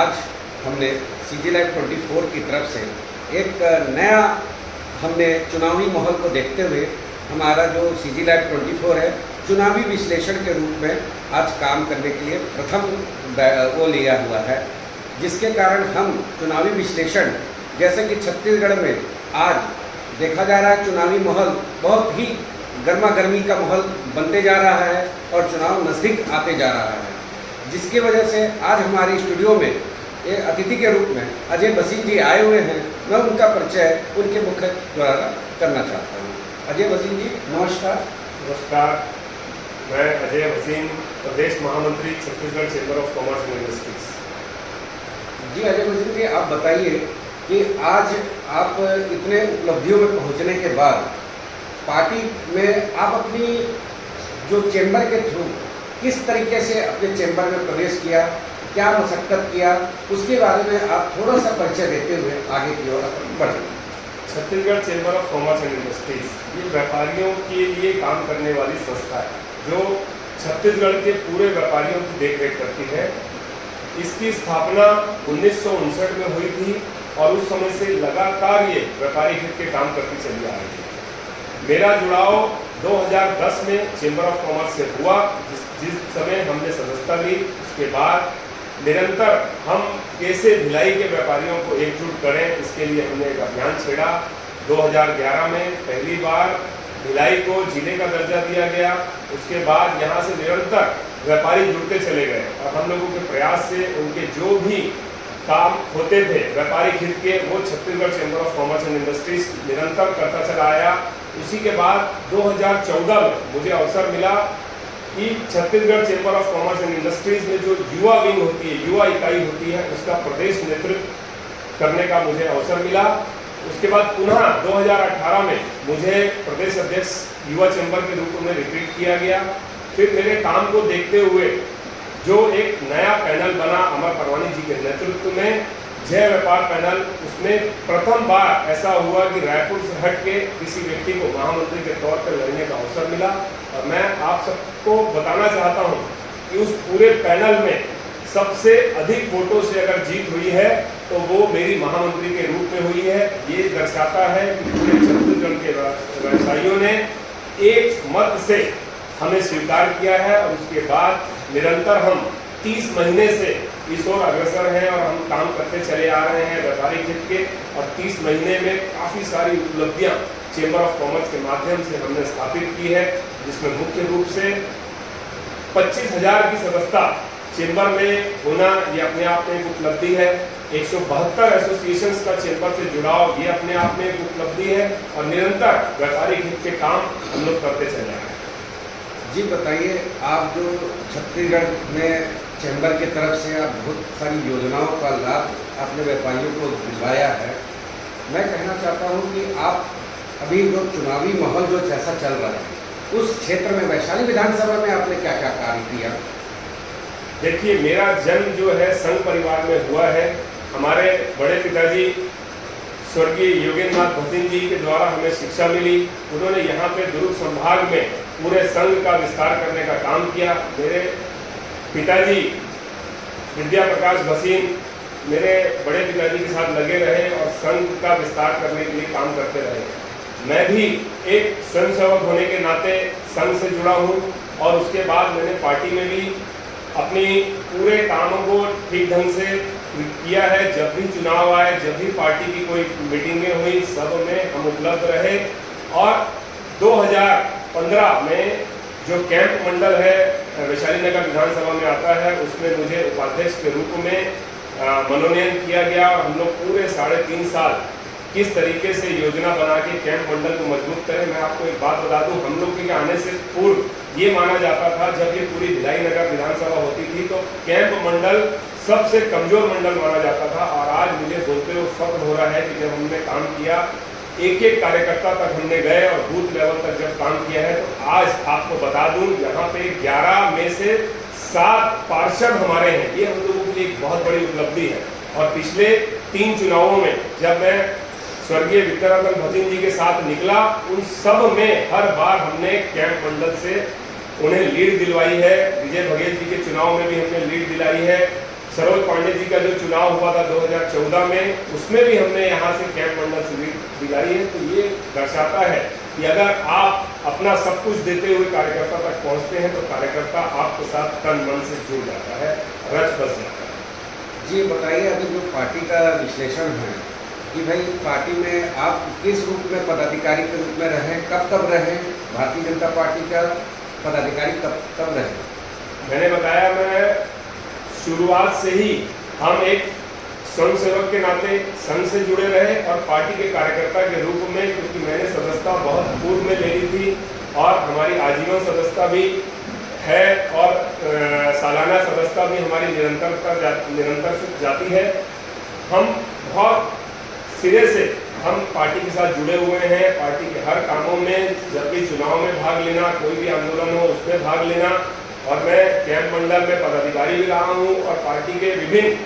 आज हमने CG Live 24 की तरफ से एक नया हमने चुनावी माहौल को देखते हुए हमारा जो CG Live 24 है चुनावी विश्लेषण के रूप में आज काम करने के लिए प्रथम वो लिया हुआ है, जिसके कारण हम चुनावी विश्लेषण जैसे कि छत्तीसगढ़ में आज देखा जा रहा है चुनावी माहौल बहुत ही गर्मा गर्मी का माहौल बनते जा रहा है और चुनाव नज़दीक आते जा रहा है, जिसकी वजह से आज हमारे स्टूडियो में ये अतिथि के रूप में अजय भसीन जी आए हुए हैं। मैं उनका परिचय उनके मुख्य द्वारा करना चाहता हूँ। अजय भसीन जी नमस्कार। नमस्कार, मैं अजय भसीन, प्रदेश महामंत्री Chhattisgarh chamber of commerce and industries. जी अजय भसीन जी, आप बताइए कि आज आप इतने उपलब्धियों में पहुँचने के बाद पार्टी में आप अपनी जो चैम्बर के थ्रू किस तरीके से अपने चैम्बर में प्रवेश किया, क्या मशक्कत किया, उसके बारे में आप थोड़ा सा परिचय देते हुए आगे की ओर बढ़ें। Chhattisgarh chamber of commerce and industries ये व्यापारियों के लिए काम करने वाली संस्था है जो छत्तीसगढ़ के पूरे व्यापारियों की देखरेख करती है। इसकी स्थापना 1959 में हुई थी और उस समय से लगातार ये व्यापारी हित के काम करती चली आ रही है। मेरा जुड़ाव 2010 में चैम्बर ऑफ कॉमर्स से हुआ, जिस समय हमने सदस्यता ली। उसके बाद निरंतर हम कैसे भिलाई के व्यापारियों को एकजुट करें, इसके लिए हमने एक अभियान छेड़ा। 2011 में पहली बार भिलाई को जिले का दर्जा दिया गया। उसके बाद यहाँ से निरंतर व्यापारी जुड़ते चले गए और हम लोगों के प्रयास से उनके जो भी काम होते थे व्यापारी हित के, वो Chhattisgarh chamber of commerce and industries निरंतर करता चला आया। उसी के बाद 2014 में मुझे अवसर मिला कि Chhattisgarh chamber of commerce and industries में जो युवा विंग होती है, युवा इकाई होती है, उसका प्रदेश नेतृत्व करने का मुझे अवसर मिला। उसके बाद पुनः 2018 में मुझे प्रदेश अध्यक्ष युवा चैम्बर के रूप में रिक्रूट किया गया। फिर मेरे काम को देखते हुए जो एक नया पैनल बना अमर परवानी जी के नेतृत्व में, जय व्यापार पैनल, उसमें प्रथम बार ऐसा हुआ कि रायपुर से हट के किसी व्यक्ति को महामंत्री के तौर पर लड़ने का अवसर मिला। और मैं आप सबको बताना चाहता हूं कि उस पूरे पैनल में सबसे अधिक वोटों से अगर जीत हुई है तो वो मेरी महामंत्री के रूप में हुई है। ये दर्शाता है कि पूरे छत्तीसगढ़ के व्यवसायियों ने एक मत से हमें स्वीकार किया है और उसके बाद निरंतर हम 30 महीने से इस ओर अग्रसर हैं और हम काम करते चले आ रहे हैं व्यापारी हित के। और 30 महीने में काफ़ी सारी उपलब्धियां चैम्बर ऑफ कॉमर्स के माध्यम से हमने स्थापित की है, जिसमें मुख्य रूप से 25,000 की सदस्यता चैम्बर में होना, ये अपने आप में एक उपलब्धि है। 172 एसोसिएशंस का चैम्बर से जुड़ाव, ये अपने आप में एक उपलब्धि है। और निरंतर व्यापारी हित के काम हम लोग करते चले आ रहे हैं। जी बताइए, आप जो छत्तीसगढ़ में चैम्बर की तरफ से आप बहुत सारी योजनाओं का लाभ अपने व्यापारियों को दिलवाया है। मैं कहना चाहता हूं कि आप अभी जो चुनावी माहौल जो जैसा चल रहा है उस क्षेत्र में वैशाली विधानसभा में आपने क्या क्या कार्य किया? देखिए, मेरा जन्म जो है संघ परिवार में हुआ है। हमारे बड़े पिताजी स्वर्गीय योगेंद्रनाथ भसीन जी के द्वारा हमें शिक्षा मिली। उन्होंने यहाँ पे दुर्ग संभाग में पूरे संघ का विस्तार करने का काम किया। मेरे पिताजी विद्या प्रकाश भसीन मेरे बड़े पिताजी के साथ लगे रहे और संघ का विस्तार करने के लिए काम करते रहे। मैं भी एक स्वयंसेवक होने के नाते संघ से जुड़ा हूँ और उसके बाद मैंने पार्टी में भी अपनी पूरे कामों को ठीक ढंग से किया है। जब भी चुनाव आए, जब भी पार्टी की कोई मीटिंगें हुई, सब में हम उपलब्ध रहे। और 2015 में जो कैंप मंडल है वैशाली नगर विधानसभा में आता है, उसमें मुझे उपाध्यक्ष के रूप में मनोनयन किया गया। और हम लोग पूरे 3.5 साल किस तरीके से योजना बना के कैंप मंडल को मजबूत करें। मैं आपको एक बात बता दूं, हम लोग के आने से पूर्व ये माना जाता था, जब ये पूरी भिलाई नगर विधानसभा होती थी तो कैंप मंडल सबसे कमजोर मंडल माना जाता था। और आज मुझे बोलते हुए फख्र हो रहा है कि जब हमने काम किया, एक एक कार्यकर्ता तक हमने गए और बूथ लेवल तक जब काम किया है, तो आज आपको बता दूं यहाँ पे 11 में से 7 पार्षद हमारे हैं। ये हम लोगों के लिए एक बहुत बड़ी उपलब्धि है। और पिछले 3 चुनावों में जब मैं स्वर्गीय विद्यारतन भसीन जी के साथ निकला, उन सब में हर बार हमने कैंप मंडल से उन्हें लीड दिलवाई है। विजय बघेल जी के चुनाव में भी हमने लीड दिलाई है। सरोज पांडे जी का जो चुनाव हुआ था 2014 में, उसमें भी हमने यहाँ से कैंप मंडल से दिलाई है। तो ये दर्शाता है कि अगर आप अपना सब कुछ देते हुए कार्यकर्ता तक पहुँचते हैं तो कार्यकर्ता आपके साथ तन मन से जुड़ जाता है, रच बस जाता है। जी बताइए, अभी जो पार्टी का विश्लेषण है कि भाई पार्टी में आप किस रूप में पदाधिकारी के रूप में रहे, कब रहे, भारतीय जनता पार्टी का पदाधिकारी कब रहे? मैंने बताया, मैं शुरुआत से ही हम एक स्वयंसेवक के नाते संघ से जुड़े रहे और पार्टी के कार्यकर्ता के रूप में, क्योंकि मैंने सदस्यता बहुत पूर्व में ले ली थी और हमारी आजीवन सदस्यता भी है और सालाना सदस्यता भी हमारी निरंतर से जाती है। हम बहुत सिरे से हम पार्टी के साथ जुड़े हुए हैं। पार्टी के हर कामों में, जब भी चुनाव में भाग लेना, कोई भी आंदोलन हो उसमें भाग लेना, और मैं कैंप मंडल में पदाधिकारी भी रहा हूं और पार्टी के विभिन्न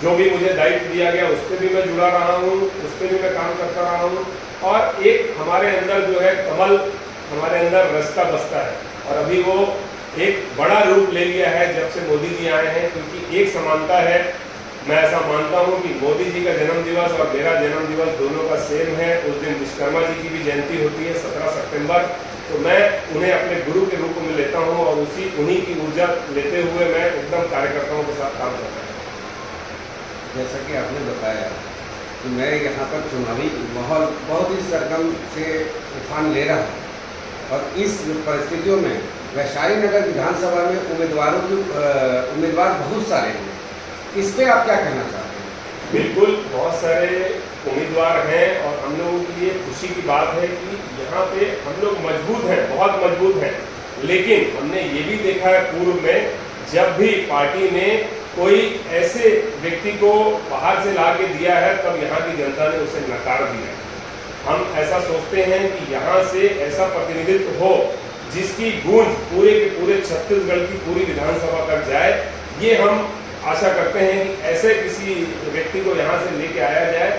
जो भी मुझे दायित्व दिया गया उस पर भी मैं जुड़ा रहा हूं, उस पर भी मैं काम करता रहा हूं। और एक हमारे अंदर जो है कमल हमारे अंदर रचता बसता है और अभी वो एक बड़ा रूप ले लिया है जब से मोदी जी आए हैं, क्योंकि एक समानता है। मैं ऐसा मानता हूं कि मोदी जी का जन्म दिवस और मेरा जन्म दिवस दोनों का सेम है। उस दिन विश्वकर्मा जी की भी जयंती होती है 17 सितंबर। तो मैं उन्हें अपने गुरु के रूप में लेता हूं और उन्हीं की ऊर्जा लेते हुए मैं एकदम कार्यकर्ताओं के साथ काम करता हूँ। जैसा कि आपने बताया कि मैं यहाँ पर चुनावी माहौल बहुत ही सरगम से उफान ले रहा हूँ और इस परिस्थितियों में वैशाली नगर विधानसभा में उम्मीदवार बहुत सारे हैं, इस पर आप क्या कहना चाहते हैं? बिल्कुल, बहुत सारे उम्मीदवार हैं और हम लोगों के लिए खुशी की बात है कि यहाँ पे हम लोग मजबूत हैं, बहुत मजबूत हैं। लेकिन हमने ये भी देखा है पूर्व में, जब भी पार्टी ने कोई ऐसे व्यक्ति को बाहर से ला के दिया है तब यहाँ की जनता ने उसे नकार दिया। हम ऐसा सोचते हैं कि यहाँ से ऐसा प्रतिनिधित्व हो जिसकी गूंज पूरे के पूरे छत्तीसगढ़ की पूरी विधानसभा तक जाए। ये हम आशा करते हैं कि ऐसे किसी व्यक्ति को यहाँ से लेके आया जाए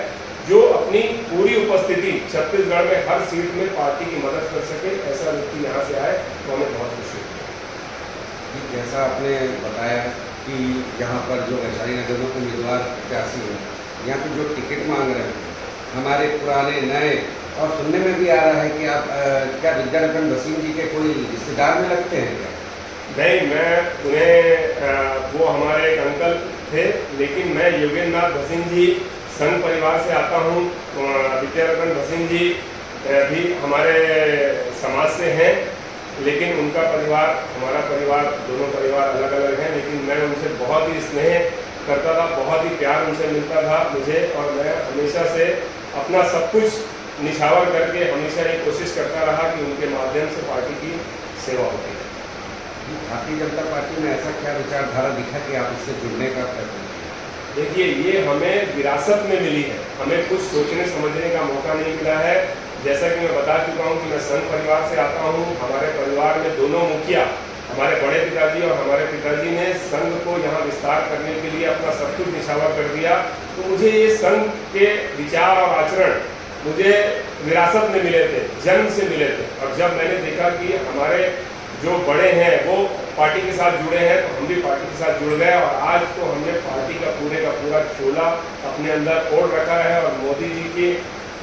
जो अपनी पूरी उपस्थिति छत्तीसगढ़ में हर सीट में पार्टी की मदद कर सके। ऐसा व्यक्ति यहाँ से आए तो हमें बहुत खुशी होगी। जैसा आपने बताया कि यहाँ पर जो वैशाली नगर में उम्मीदवार प्रत्याशी हैं, यहाँ पर जो टिकट मांग रहे हैं हमारे पुराने नए, और सुनने में भी आ रहा है कि आप क्या विद्यारतन भसीन जी के कोई रिश्तेदार में लगते हैं क्या? नहीं, मैं उन्हें वो हमारे एक अंकल थे, लेकिन मैं योगेंद्र नाथ भसीन जी संघ परिवार से आता हूँ। विद्यारतन भसीन जी भी हमारे समाज से हैं, लेकिन उनका परिवार हमारा परिवार दोनों परिवार अलग अलग हैं। लेकिन मैं उनसे बहुत ही स्नेह करता था, बहुत ही प्यार उनसे मिलता था मुझे, और मैं हमेशा से अपना सब कुछ निछावर करके हमेशा ये कोशिश करता रहा कि उनके माध्यम से पार्टी की सेवा होती है। भारतीय जनता पार्टी में ऐसा क्या विचारधारा दिखा कि आप इससे जुड़ने का प्रयत्न किए? देखिए, ये हमें विरासत में मिली है, हमें कुछ सोचने समझने का मौका नहीं मिला है। जैसा कि मैं बता चुका हूँ कि मैं संघ परिवार से आता हूँ। हमारे परिवार में दोनों मुखिया, हमारे बड़े पिताजी और हमारे पिताजी ने संघ को यहाँ विस्तार करने के लिए अपना सब कुछ निछावर कर दिया। तो मुझे ये संघ के विचार और आचरण मुझे विरासत में मिले थे, जन्म से मिले थे। और जब मैंने देखा कि हमारे जो बड़े हैं वो पार्टी के साथ जुड़े हैं तो हम भी पार्टी के साथ जुड़ गए, और आज तो हमने पार्टी का पूरा चोला अपने अंदर ओढ़ रखा है। और मोदी जी की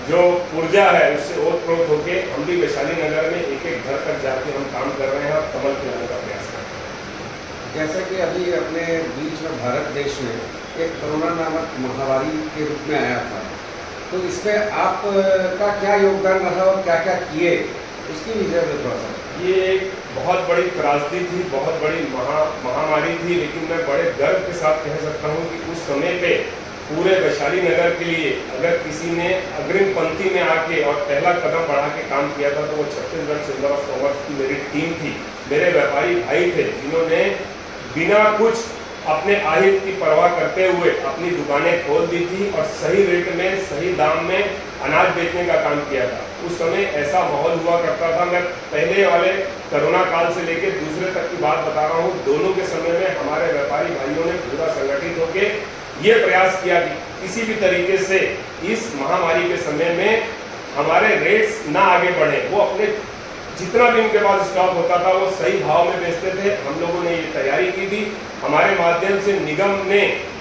जो ऊर्जा है उससे ओतप्रोत होकर हम भी वैशाली नगर में एक एक घर तक जाके हम काम कर रहे हैं और कमल खिलाने का प्रयास कर रहे हैं। जैसा कि अभी अपने बीच में भारत देश में एक कोरोना नामक महामारी के रूप में आया था, तो इसमें आपका क्या योगदान रहा और क्या क्या किए उसकी विषय में थोड़ा सा। ये एक बहुत बड़ी त्रासदी थी, बहुत बड़ी महामारी थी, लेकिन मैं बड़े गर्व के साथ कह सकता हूँ कि उस समय पे पूरे वैशाली नगर के लिए अगर किसी ने अग्रिम पंक्ति में आके और पहला कदम बढ़ा के काम किया था तो वो छत्तीसगढ़ चैम्बर ऑफ कॉमर्स की मेरी टीम थी। मेरे व्यापारी भाई थे जिन्होंने बिना कुछ अपने आहित की परवाह करते हुए अपनी दुकानें खोल दी थी और सही रेट में, सही दाम में अनाज बेचने का काम किया था। उस समय ऐसा माहौल हुआ करता था। मैं पहले वाले कोरोना काल से लेकर दूसरे तक की बात बता रहा हूँ। दोनों के समय में हमारे व्यापारी भाइयों ने पूरा संगठित होकर ये प्रयास किया कि किसी भी तरीके से इस महामारी के समय में हमारे रेट्स ना आगे बढ़े। वो अपने जितना भी उनके पास स्टॉक होता था वो सही भाव में बेचते थे। हम लोगों ने ये तैयारी की थी हमारे माध्यम से निगम ने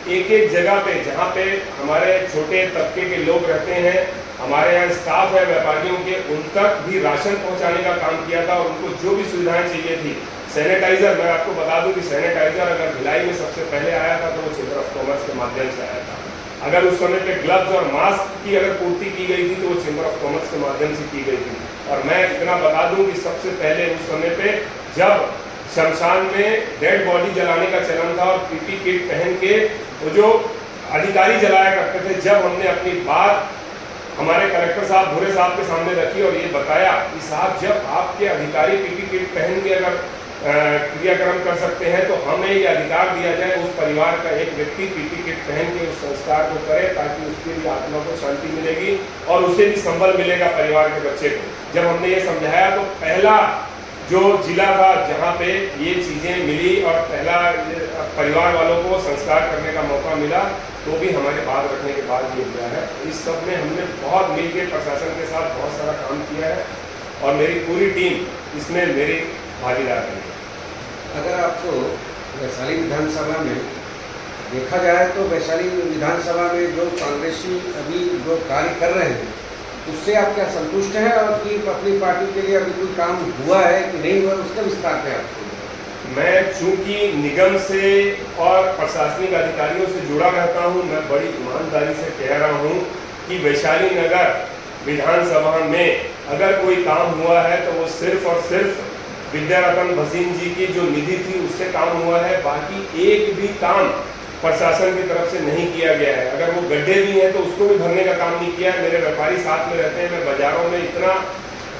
एक एक जगह पे जहाँ पे हमारे छोटे तबके के लोग रहते हैं, हमारे यहाँ स्टाफ है व्यापारियों के, उन तक भी राशन पहुँचाने का काम किया था और उनको जो भी सुविधाएं चाहिए थी। सैनिटाइज़र, मैं आपको बता दूं कि सैनिटाइज़र अगर भिलाई में सबसे पहले आया था तो वो चेंबर ऑफ कॉमर्स के माध्यम से आया था। अगर उस समय पे ग्लव्स और मास्क की अगर पूर्ति की गई थी तो वो चेंबर ऑफ कॉमर्स के माध्यम से की गई थी। और मैं इतना बता दूं कि सबसे पहले उस समय पे जब शमशान में डेड बॉडी जलाने का चलन था और पीपी किट पहन के वो जो अधिकारी जलाया करते थे, जब हमने अपनी बात हमारे कलेक्टर साहब भूरे साहब के सामने रखी और ये बताया कि साहब जब आपके अधिकारी पीपी किट पहन के अगर क्रियाक्रम कर सकते हैं तो हमें ये अधिकार दिया जाए उस परिवार का एक व्यक्ति पीपी किट पहन के उस संस्कार को करे, ताकि उसके भी आत्मा को शांति मिलेगी और उसे भी संबल मिलेगा परिवार के बच्चे को। जब हमने ये समझाया तो पहला जो जिला था जहाँ पे ये चीज़ें मिली और पहला परिवार वालों को संस्कार करने का मौका मिला, तो भी हमारे बात रखने के बाद ये हुआ है। इस सब में हमने बहुत मिलकर प्रशासन के साथ बहुत सारा काम किया है और मेरी पूरी टीम इसमें मेरी भागीदार है। अगर आपको वैशाली विधानसभा में देखा जाए तो वैशाली विधानसभा में जो कांग्रेसी अभी जो कार्य कर रहे हैं उससे आप क्या संतुष्ट हैं, और कि अपनी पार्टी के लिए अभी कोई काम हुआ है कि नहीं हुआ, उसका विस्तार पे आपको? मैं चूंकि निगम से और प्रशासनिक अधिकारियों से जुड़ा रहता हूं, मैं बड़ी ईमानदारी से कह रहा हूं कि वैशाली नगर विधानसभा में अगर कोई काम हुआ है तो वो सिर्फ और सिर्फ विद्यारतन भसीन जी की जो निधि थी उससे काम हुआ है। बाकी एक भी काम प्रशासन की तरफ से नहीं किया गया है। अगर वो गड्ढे भी हैं तो उसको भी भरने का काम नहीं किया है। मेरे व्यापारी साथ में रहते हैं, मैं बाजारों में इतना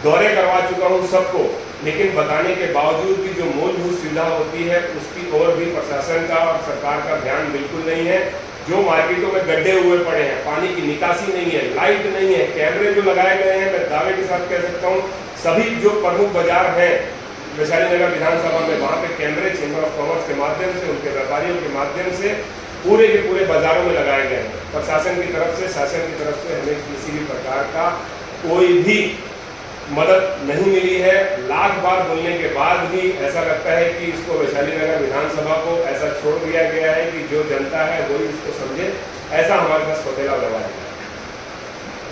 दौरे करवा चुका हूँ सबको, लेकिन बताने के बावजूद भी जो मूलभूत सुविधा होती है उसकी ओर भी प्रशासन का और सरकार का ध्यान बिल्कुल नहीं है। जो मार्केटों में गड्ढे हुए पड़े हैं, पानी की निकासी नहीं है, लाइट नहीं है, कैमरे जो लगाए गए हैं, मैं दावे के साथ कह सकता हूँ सभी जो प्रमुख बाजार हैं वैशाली नगर विधानसभा में, वहाँ पे कैमरे चेंबर ऑफ कॉमर्स के माध्यम से, उनके व्यापारियों के माध्यम से पूरे के पूरे बाजारों में लगाए गए हैं। प्रशासन की तरफ से, शासन की तरफ से हमें किसी भी प्रकार का कोई भी मदद नहीं मिली है। लाख बार बोलने के बाद भी ऐसा लगता है कि इसको वैशाली नगर विधानसभा को ऐसा छोड़ दिया गया है कि जो जनता है वही इसको समझे, ऐसा हमारे साथ सौतेला व्यवहार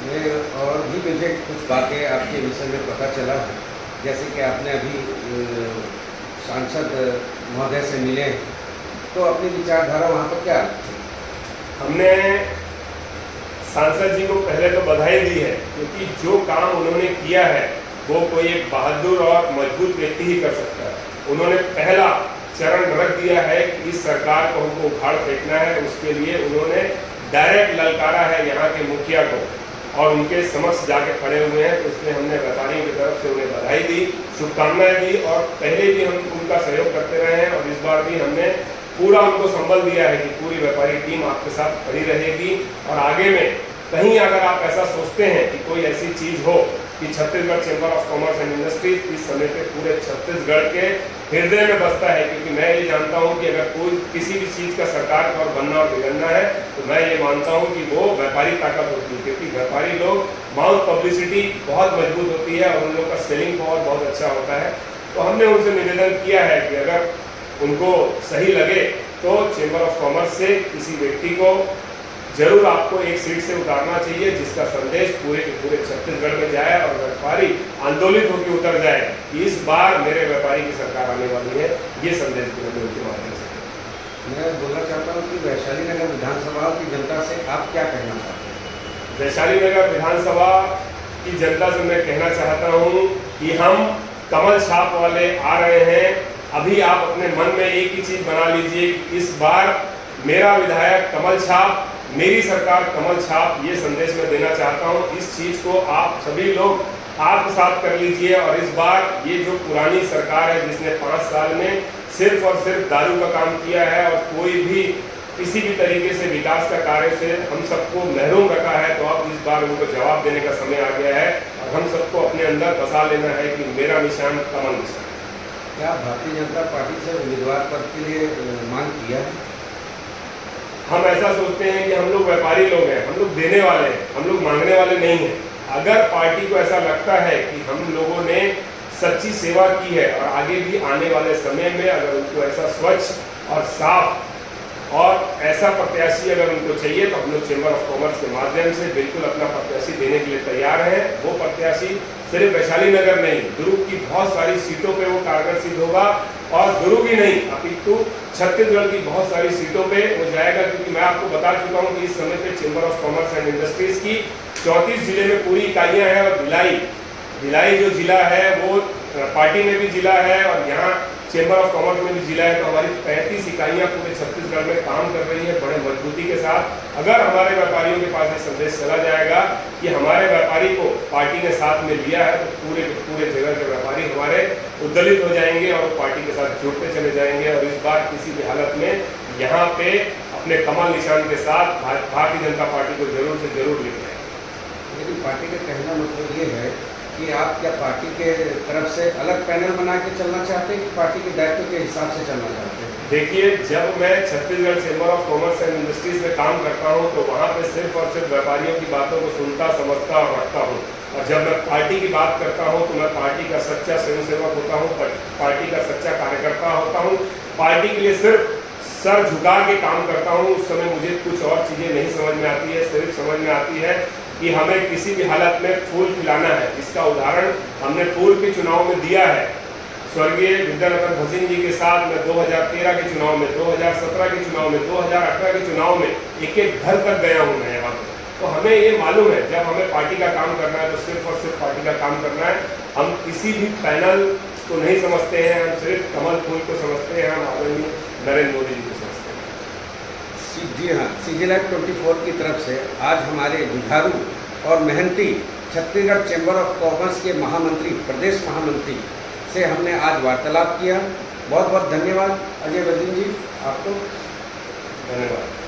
है। और भी मुझे कुछ बातें आपके विषय में पता चला है, जैसे कि आपने अभी सांसद महोदय से मिले तो अपनी विचारधारा वहाँ पर क्या? हमने सांसद जी को पहले तो बधाई दी है, क्योंकि जो काम उन्होंने किया है वो कोई एक बहादुर और मजबूत व्यक्ति ही कर सकता है। उन्होंने पहला चरण रख दिया है कि इस सरकार को हमको उखाड़ फेंकना है। उसके लिए उन्होंने डायरेक्ट ललकारा है यहाँ के मुखिया को और उनके समक्ष जाके खड़े हुए हैं। तो इसमें हमने व्यापारियों की तरफ से उन्हें बधाई दी, शुभकामनाएं दी और पहले भी हम उनका सहयोग करते रहे हैं और इस बार भी हमने पूरा उनको संबल दिया है कि पूरी व्यापारी टीम आपके साथ खड़ी रहेगी। और आगे में कहीं अगर आप ऐसा सोचते हैं कि कोई ऐसी चीज़ हो कि Chhattisgarh chamber of commerce and industries इस समय पे पूरे छत्तीसगढ़ के हृदय में बसता है, क्योंकि मैं ये जानता हूँ कि अगर कोई किसी भी चीज़ का सरकार को बनना और बिगड़ना है तो मैं ये मानता हूँ कि वो व्यापारी ताकत होती है, क्योंकि व्यापारी लोग माउथ पब्लिसिटी बहुत मजबूत होती है और उन लोग का सेलिंग पावर बहुत अच्छा होता है। तो हमने उनसे निवेदन किया है कि अगर उनको सही लगे तो चेंबर ऑफ कॉमर्स से किसी व्यक्ति को जरूर आपको एक सीट से उतारना चाहिए, जिसका संदेश पूरे के पूरे छत्तीसगढ़ में जाए और व्यापारी आंदोलित होकर उतर जाए कि इस बार मेरे व्यापारी की सरकार आने वाली है। ये संदेश भी हमें उनके माध्यम से मैं बोलना चाहता हूँ कि वैशाली नगर विधानसभा की जनता से आप क्या कहना चाहते हैं? वैशाली नगर विधानसभा की जनता से मैं कहना चाहता हूँ कि हम कमल छाप वाले आ रहे हैं। अभी आप अपने मन में एक ही चीज़ बना लीजिए, इस बार मेरा विधायक कमल छाप, मेरी सरकार कमल छाप, ये संदेश मैं देना चाहता हूँ। इस चीज़ को आप सभी लोग आत्मसात कर लीजिए और इस बार ये जो पुरानी सरकार है जिसने 5 साल में सिर्फ और सिर्फ दारू का काम किया है और कोई भी किसी भी तरीके से विकास का कार्य से हम सबको महरूम रखा है, तो अब इस बार उनको जवाब देने का समय आ गया है और हम सबको अपने अंदर बसा लेना है कि मेरा निशान कमल निशान। क्या भारतीय जनता पार्टी से उम्मीदवार पद के लिए मांग किया है? हम ऐसा सोचते हैं कि हम लोग व्यापारी लोग हैं, हम लोग देने वाले हैं, हम लोग मांगने वाले नहीं हैं। अगर पार्टी को ऐसा लगता है कि हम लोगों ने सच्ची सेवा की है और आगे भी आने वाले समय में अगर उनको ऐसा स्वच्छ और साफ और ऐसा प्रत्याशी अगर उनको चाहिए तो हम लोग चेंबर ऑफ कॉमर्स के माध्यम से बिल्कुल अपना प्रत्याशी देने के लिए तैयार हैं। वो प्रत्याशी सिर्फ वैशाली नगर नहीं, दुर्ग की बहुत सारी सीटों पे वो कारगर सिद्ध होगा और दुर्ग ही नहीं अपितु छत्तीसगढ़ की बहुत सारी सीटों पे वो जाएगा, क्योंकि मैं आपको बता चुका हूँ कि इस समय पे chamber of commerce and industries की 34 जिले में पूरी इकाइयाँ हैं और भिलाई जो जिला है वो पार्टी में भी जिला है और यहाँ चेंबर ऑफ कॉमर्स में भी जिला है। तो हमारी 35 इकाइयाँ पूरे छत्तीसगढ़ में काम कर रही है बड़े मजबूती के साथ। अगर हमारे व्यापारियों के पास ये संदेश चला जाएगा कि हमारे व्यापारी को पार्टी ने साथ में लिया है, तो पूरे जगह के व्यापारी हमारे उद्दलित हो जाएंगे और पार्टी के साथ जुड़ते चले जाएंगे और इस बार किसी भी हालत में यहाँ पे अपने कमल निशान के साथ भारतीय जनता पार्टी को जरूर से जरूर लेके आएंगे। लेकिन पार्टी का कहना मतलब ये है कि आप क्या पार्टी के तरफ से अलग पैनल बना के चलना चाहते हैं कि पार्टी के दायित्व के हिसाब से चलना चाहते हैं? देखिए, जब मैं Chhattisgarh chamber of commerce and industries में काम करता हूं तो वहां पे सिर्फ और सिर्फ व्यापारियों की बातों को सुनता, समझता और रखता हूं। और जब मैं पार्टी की बात करता हूं तो मैं पार्टी का सच्चा स्वयंसेवक होता हूं, पार्टी का सच्चा कार्यकर्ता होता हूं। पार्टी के लिए सिर्फ सर झुका के काम करता हूं। उस समय मुझे कुछ और चीज़ें नहीं समझ में आती है, सिर्फ समझ में आती है कि हमें किसी भी हालत में फूल खिलाना है। इसका उदाहरण हमने पूर्व के चुनाव में दिया है। स्वर्गीय विद्यारतन भसीन जी के साथ मैं 2013 के चुनाव में, 2017 के चुनाव में, 2018 के चुनाव में एक घर तक गया हूँ मैं यहाँ पर। तो हमें ये मालूम है जब हमें पार्टी का काम करना है तो सिर्फ और सिर्फ पार्टी का काम करना है। हम किसी भी पैनल को नहीं समझते हैं, हम सिर्फ कमल फूल को समझते हैं, हम आदरणीय नरेंद्र मोदी जी को समझते हैं। जी हाँ, सीजी लाइव 24 की तरफ से आज हमारे जुझारू और मेहनती छत्तीसगढ़ चैम्बर ऑफ कॉमर्स के महामंत्री, प्रदेश महामंत्री से हमने आज वार्तालाप किया। बहुत बहुत धन्यवाद अजय भसीन जी, आपको धन्यवाद।